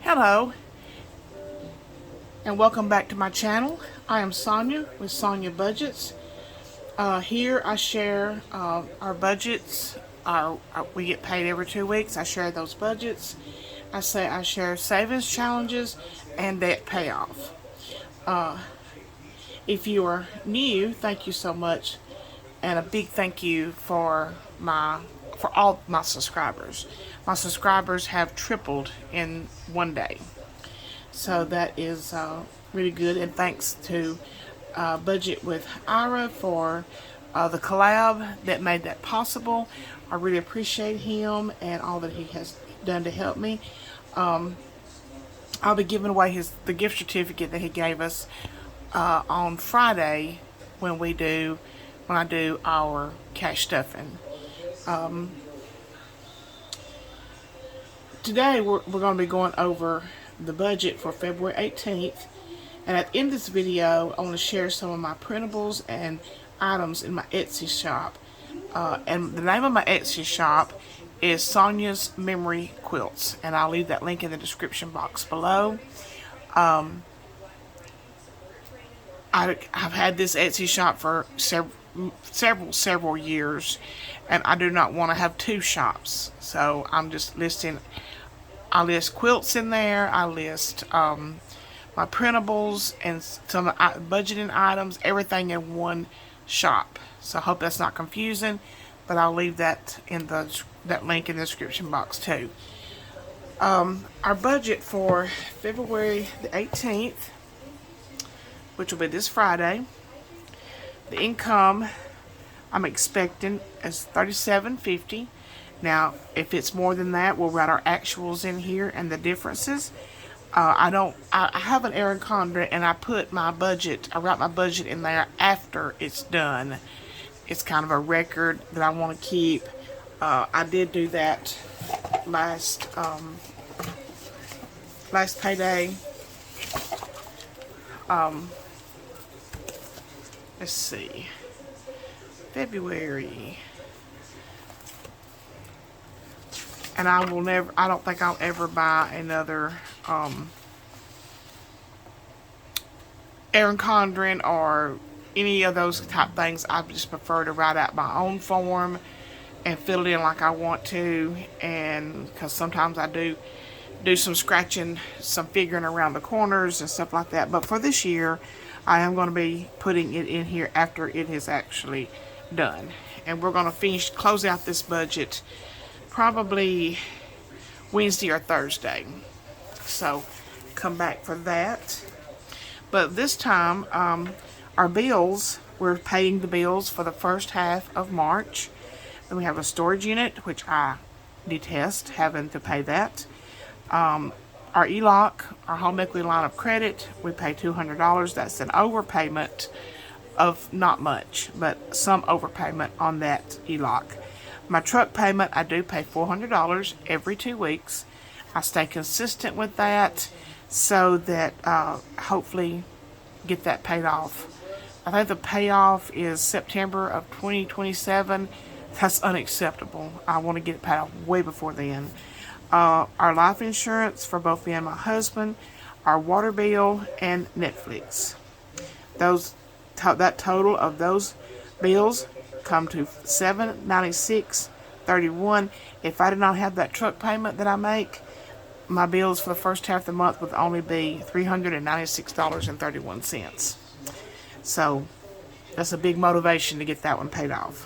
Hello and welcome back to my channel. I am Sonia with Sonia Budgets. Here I share our budgets. We get paid every 2 weeks. I share those budgets. I share savings challenges and debt payoff. If you are new, thank you so much, and a big thank you for all my subscribers. My subscribers have tripled in one day. So that is really good, and thanks to Budget with Ira for the collab that made that possible. I really appreciate him and all that he has done to help me. I'll be giving away the gift certificate that he gave us on Friday when I do our cash stuffing. Today we're going to be going over the budget for February 18th, and at the end of this video I want to share some of my printables and items in my Etsy shop. And the name of my Etsy shop is Sonia's Memory Quilts, and I'll leave that link in the description box below. I've had this Etsy shop for several years, and I do not want to have two shops, so I'm just listing. I list quilts in there. I list my printables and some budgeting items, everything in one shop. So I hope that's not confusing, but I'll leave that in that link in the description box too. Our budget for February the 18th, which will be this Friday, the income I'm expecting is $37.50. Now, if it's more than that, we'll write our actuals in here and the differences. I have an Erin Condren, and I write my budget in there after it's done. It's kind of a record that I want to keep. I did do that last payday. Let's see. February. And I don't think I'll ever buy another Erin Condren or any of those type things. I just prefer to write out my own form and fill it in like I want to, and because sometimes I do some scratching, some figuring around the corners and stuff like that. But for this year, I am going to be putting it in here after it is actually done, and we're going to close out this budget probably Wednesday or Thursday, so come back for that. But this time, our bills, we're paying the bills for the first half of March. Then we have a storage unit, which I detest having to pay that. Our ELOC, our home equity line of credit, we pay $200. That's an overpayment of not much, but some overpayment on that ELOC. My truck payment, I do pay $400 every 2 weeks. I stay consistent with that so that hopefully get that paid off. I think the payoff is September of 2027. That's unacceptable. I want to get it paid off way before then. Our life insurance for both me and my husband, our water bill, and Netflix. That total of those bills come to $796.31. If I did not have that truck payment that I make, my bills for the first half of the month would only be $396.31. So that's a big motivation to get that one paid off.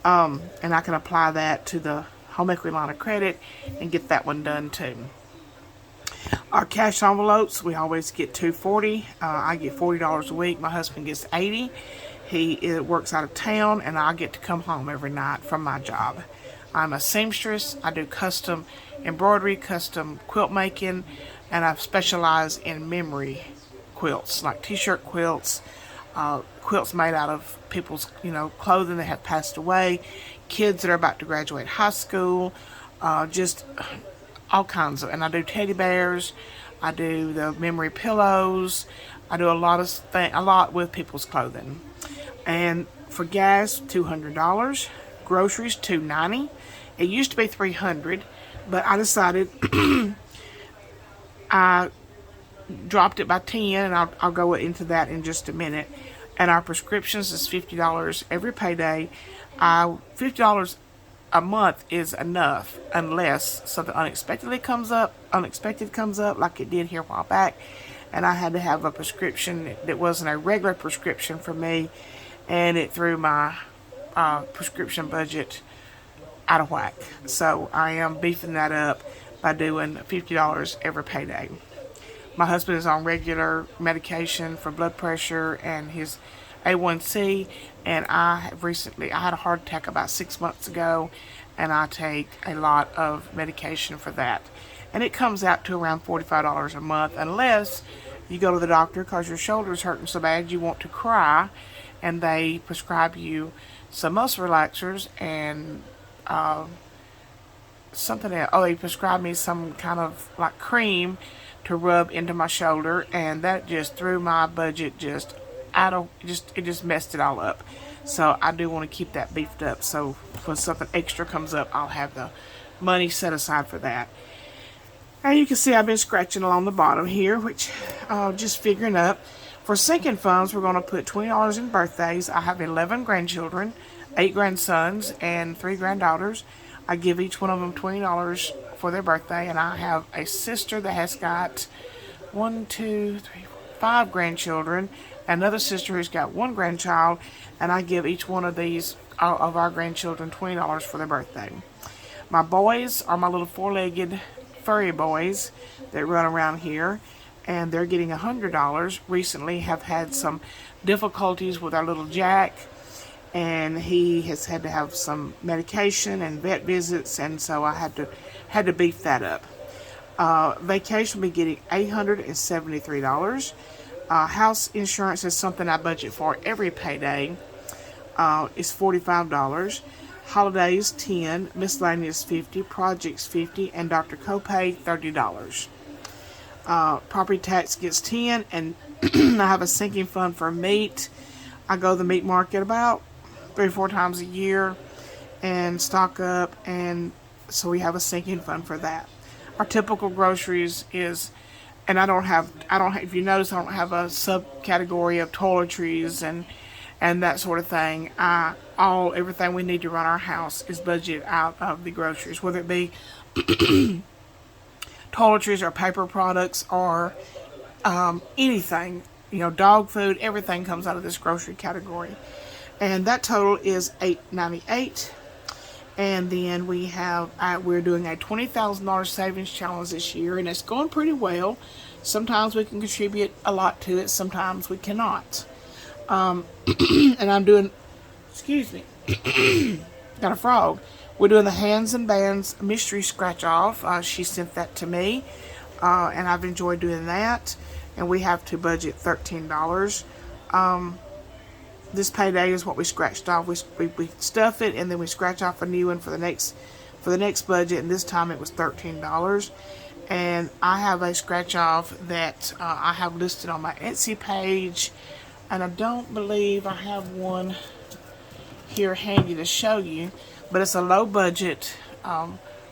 And I can apply that to the home equity line of credit and get that one done too. Our cash envelopes, we always get $240. I get $40 a week. My husband gets $80. He works out of town, and I get to come home every night from my job. I'm a seamstress. I do custom embroidery, custom quilt making, and I specialize in memory quilts, like t-shirt quilts, quilts made out of people's clothing that have passed away, kids that are about to graduate high school, just all kinds of. And I do teddy bears. I do the memory pillows. I do a lot with people's clothing. And for gas, $200. Groceries, $290. It used to be $300, but I decided I dropped it by 10, and I'll go into that in just a minute. And our prescriptions is $50 every payday. $50 a month is enough unless something unexpected comes up like it did here a while back, and I had to have a prescription that wasn't a regular prescription for me, and it threw my prescription budget out of whack. So I am beefing that up by doing $50 every payday. My husband is on regular medication for blood pressure and his A1C, and I had a heart attack about 6 months ago, and I take a lot of medication for that. And it comes out to around $45 a month, unless you go to the doctor because your shoulder's hurting so bad you want to cry, and they prescribe you some muscle relaxers and something else. Oh, they prescribed me some kind of like cream to rub into my shoulder, and that just threw my budget it just messed it all up. So I do want to keep that beefed up, so when something extra comes up, I'll have the money set aside for that. And you can see I've been scratching along the bottom here, which just figuring up. For sinking funds, we're going to put $20 in birthdays. I have 11 grandchildren, 8 grandsons, and 3 granddaughters. I give each one of them $20 for their birthday, and I have a sister that has got 5 grandchildren, another sister who's got 1 grandchild, and I give each one of our grandchildren $20 for their birthday. My boys are my little 4-legged furry boys that run around here, and they're getting $100. Recently have had some difficulties with our little Jack, and he has had to have some medication and vet visits, and so I had to beef that up. Vacation will be getting $873. House insurance is something I budget for every payday. It's $45. Holidays $10, miscellaneous $50, projects $50, and Dr. Copay $30. Property tax gets $10, and I have a sinking fund for meat. I go to the meat market about 3 or 4 times a year and stock up, and so we have a sinking fund for that. Our typical groceries is, and if you notice, I don't have a subcategory of toiletries and that sort of thing. Everything we need to run our house is budgeted out of the groceries, whether it be toiletries or paper products or anything, dog food. Everything comes out of this grocery category, and that total is $898. And then we're doing a $20,000 savings challenge this year, and it's going pretty well. Sometimes we can contribute a lot to it, sometimes we cannot. And I'm doing, excuse me, got a frog. We're doing the Hands and Bands mystery scratch off. She sent that to me, and I've enjoyed doing that. And we have to budget $13. This payday is what we scratched off. We stuff it, and then we scratch off a new one for the next budget. And this time it was $13. And I have a scratch off that I have listed on my Etsy page, and I don't believe I have one here handy to show you, but it's a low budget,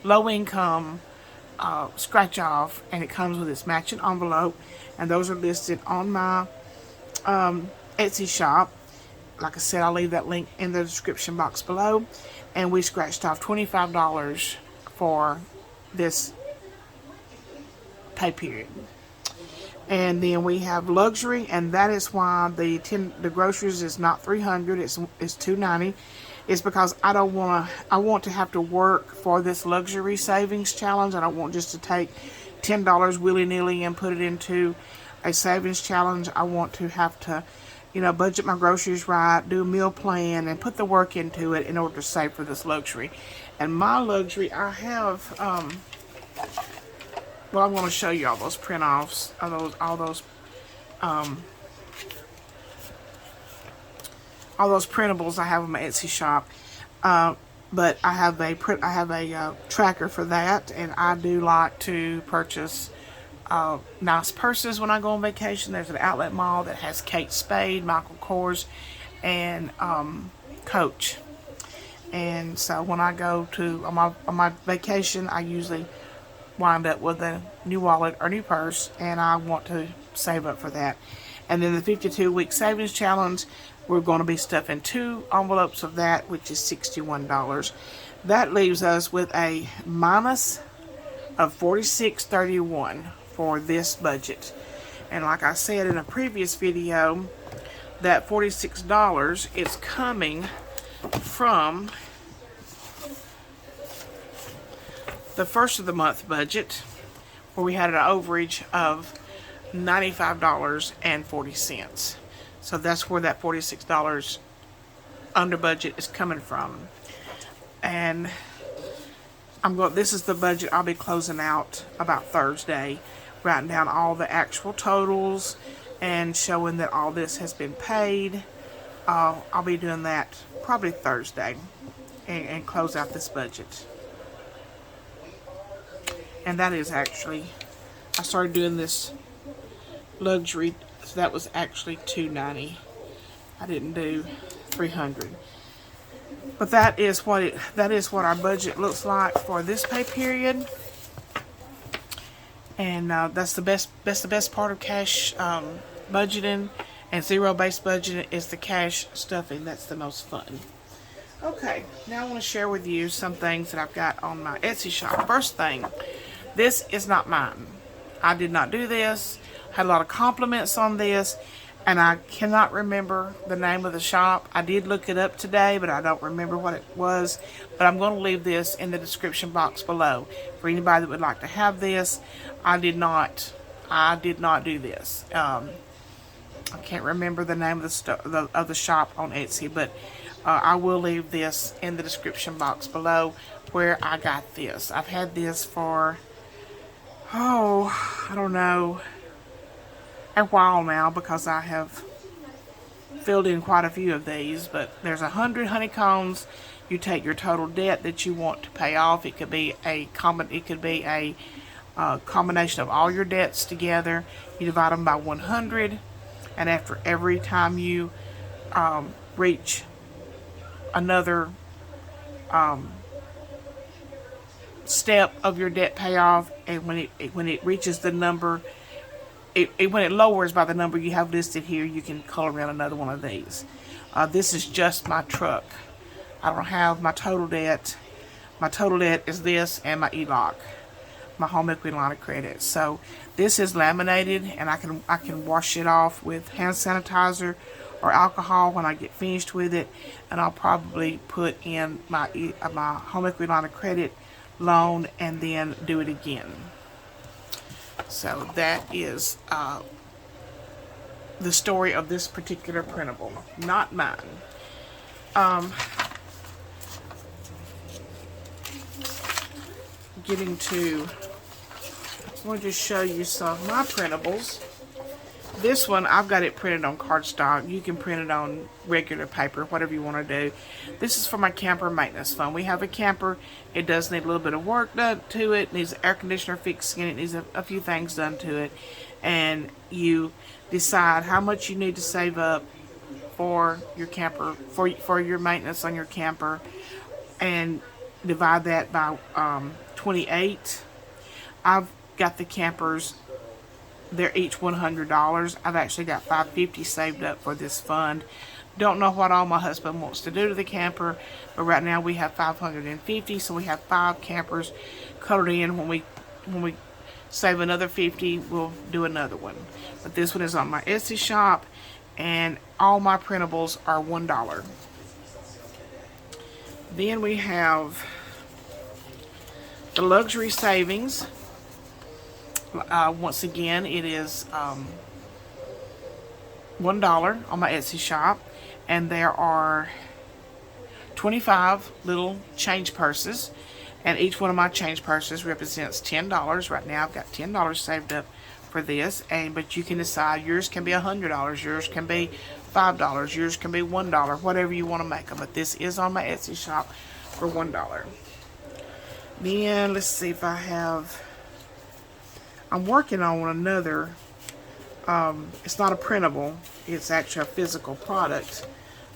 low income scratch off, and it comes with its matching envelope, and those are listed on my Etsy shop. Like I said, I'll leave that link in the description box below. And we scratched off $25 for this pay period. And then we have luxury, and that is why the groceries is not $300, it's $290. It's because I want to have to work for this luxury savings challenge. I don't want just to take $10 willy-nilly and put it into a savings challenge. I want to have to budget my groceries right, do a meal plan, and put the work into it in order to save for this luxury. And my luxury, I have, I'm going to show you all those print-offs, all those printables I have in my Etsy shop. But I have a tracker for that, and I do like to purchase nice purses when I go on vacation. There's an outlet mall that has Kate Spade, Michael Kors, and Coach. And so when I go on my vacation, I usually wind up with a new wallet or new purse, and I want to save up for that. And then the 52-week savings challenge, we're going to be stuffing 2 envelopes of that, which is $61. That leaves us with a minus of $46.31 for this budget. And like I said in a previous video, that $46 is coming from the first of the month budget, where we had an overage of $95.40. So that's where that $46 under budget is coming from. And this is the budget I'll be closing out about Thursday, writing down all the actual totals and showing that all this has been paid. I'll be doing that probably Thursday and close out this budget. And that is actually, I started doing this luxury, so that was actually $290. I didn't do $300. But that is what our budget looks like for this pay period. And that's the best part of cash budgeting, and zero-based budgeting is the cash stuffing. That's the most fun. Okay, now I want to share with you some things that I've got on my Etsy shop. First thing, this is not mine. I did not do this. Had a lot of compliments on this, and I cannot remember the name of the shop. I did look it up today, but I don't remember what it was. But I'm going to leave this in the description box below for anybody that would like to have this. I did not do this. I can't remember the name of the shop on Etsy, but I will leave this in the description box below where I got this. I've had this for, I don't know, a while now, because I have filled in quite a few of these. But there's 100 honeycombs. You take your total debt that you want to pay off. It could be a combination of all your debts together. You divide them by 100, and after every time you reach another step of your debt payoff, and when it reaches the number, when it lowers by the number you have listed here, you can color in another one of these. This is just my truck. I don't have my total debt. My total debt is this and my ELOC, my home equity line of credit. So this is laminated, and I can wash it off with hand sanitizer or alcohol when I get finished with it, and I'll probably put in my home equity line of credit loan and then do it again. So that is the story of this particular printable, not mine. Getting to, I want to just show you some of my printables. This one, I've got it printed on cardstock. You can print it on regular paper, whatever you want to do. This is for my camper maintenance fund. We have a camper. It does need a little bit of work done to it. It needs an air conditioner fixed in it. It needs a few things done to it. And you decide how much you need to save up for your camper, for your maintenance on your camper, and divide that by 28. I've got the campers, they're each $100. I've actually got $550 saved up for this fund. Don't know what all my husband wants to do to the camper, but right now we have $550, so we have 5 campers colored in. When we save another 50, we'll do another one. But this one is on my Etsy shop, and all my printables are $1. Then we have the luxury savings. Once again, it is $1 on my Etsy shop, and there are 25 little change purses, and each one of my change purses represents $10. Right now I've got $10 saved up for this, but you can decide. Yours can be $100, yours can be $5, yours can be $1, whatever you want to make them. But this is on my Etsy shop for $1. Then let's see if I have. I'm working on another. It's not a printable. It's actually a physical product,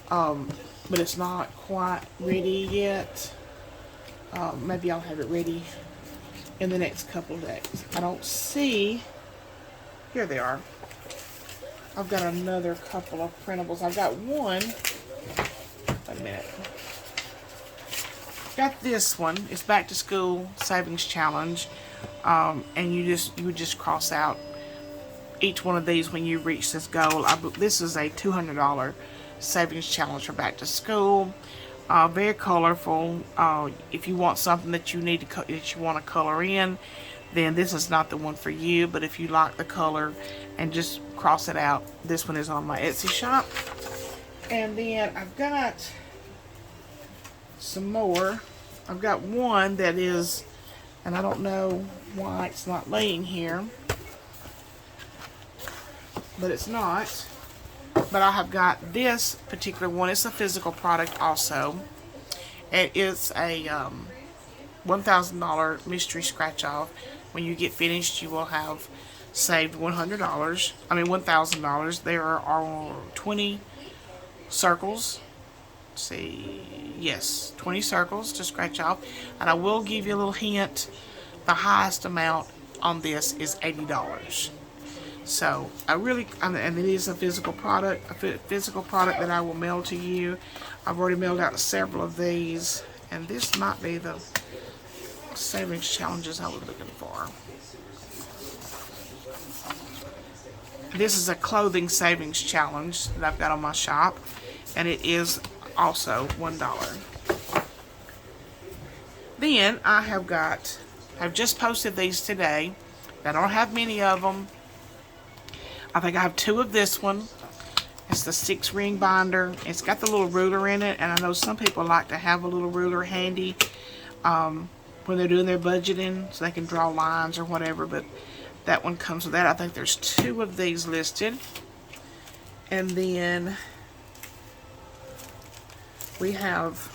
but it's not quite ready yet. Maybe I'll have it ready in the next couple of days. I don't see, here they are. I've got another couple of printables. I've got one, wait a minute. Got this one. It's back to school savings challenge, and you would just cross out each one of these when you reach this goal. This is a $200 savings challenge for back to school. Very colorful. If you want something that you need to that you want to color in, then this is not the one for you. But if you like the color and just cross it out, this one is on my Etsy shop. And then I've got some more. I've got one that is, and I don't know why it's not laying here, but it's not. But I have got this particular one. It's a physical product also. It is a $1,000 mystery scratch off. When you get finished, you will have saved $100. I mean $1,000. There are 20 circles. Let's see, yes, 20 circles to scratch off. And I will give you a little hint. The highest amount on this is $80. So and it is a physical product, that I will mail to you. I've already mailed out several of these, and this might be the savings challenges I was looking for. This is a clothing savings challenge that I've got on my shop, and it is also $1. Then I've just posted these today. I don't have many of them. I think I have 2 of this one. It's the 6-ring binder. It's got the little ruler in it, and I know some people like to have a little ruler handy when they're doing their budgeting, so they can draw lines or whatever, but that one comes with that. I think there's 2 of these listed. And then we have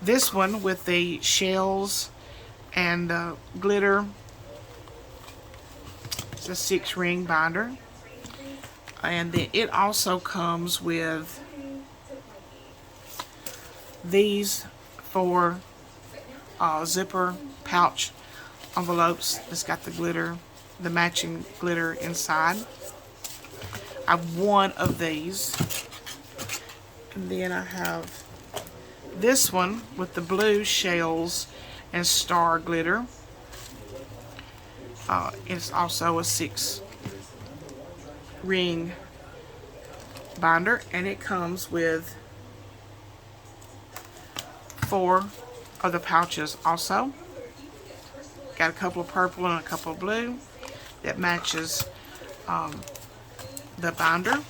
this one with the shells and glitter. It's a 6-ring binder. And then it also comes with these 4 zipper pouch envelopes that's got the glitter, the matching glitter inside. I have 1 of these. And then I have this one with the blue shells and star glitter. It's also a 6-ring binder, and it comes with 4 of the pouches also. Got a couple of purple and a couple of blue that matches the binder.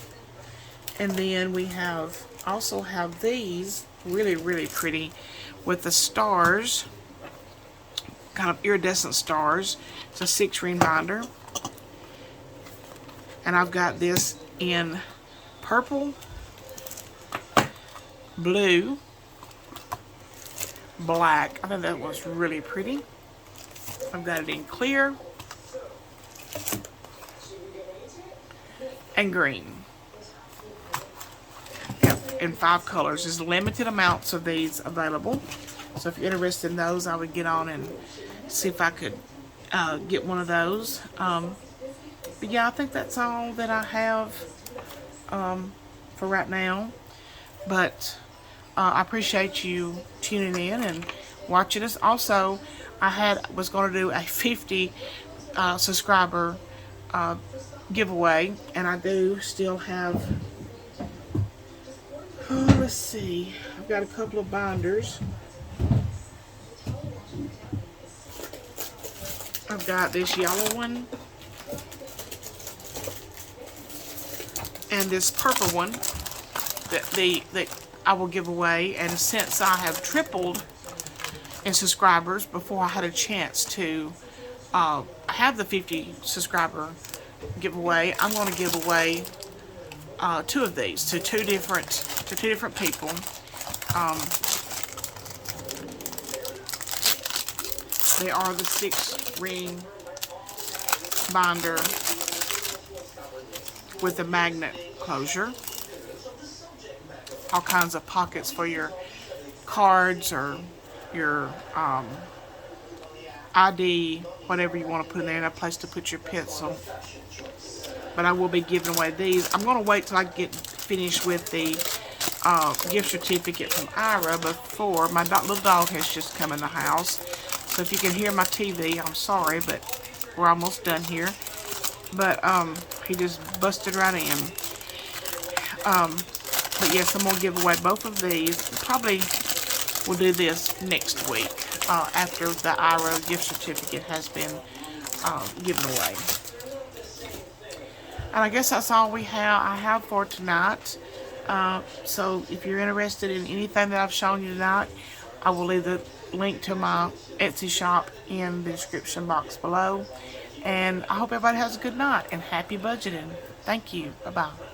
And then we also have these really pretty with the stars, kind of iridescent stars. It's a 6-ring binder. And I've got this in purple, blue, black. I think that was really pretty. I've got it in clear and green. In 5 colors. There's limited amounts of these available. So if you're interested in those, I would get on and see if I could get one of those. But yeah, I think that's all that I have for right now. But I appreciate you tuning in and watching us. Also, I was going to do a 50 subscriber giveaway, and I do still have, let's see, I've got a couple of binders. I've got this yellow one and this purple one that I will give away. And since I have tripled in subscribers before I had a chance to have the 50 subscriber giveaway, I'm going to give away 2 of these to two different people. They are the 6-ring binder with the magnet closure. All kinds of pockets for your cards or your ID, whatever you want to put in there, and a place to put your pencil. But I will be giving away these. I'm going to wait till I get finished with the gift certificate from Ira before my little dog has just come in the house. So if you can hear my TV, I'm sorry, but we're almost done here. But he just busted right in. But yes, I'm going to give away both of these. Probably we'll do this next week after the Ira gift certificate has been given away. And I guess that's all I have for tonight. So if you're interested in anything that I've shown you tonight, I will leave the link to my Etsy shop in the description box below. And I hope everybody has a good night and happy budgeting. Thank you. Bye-bye.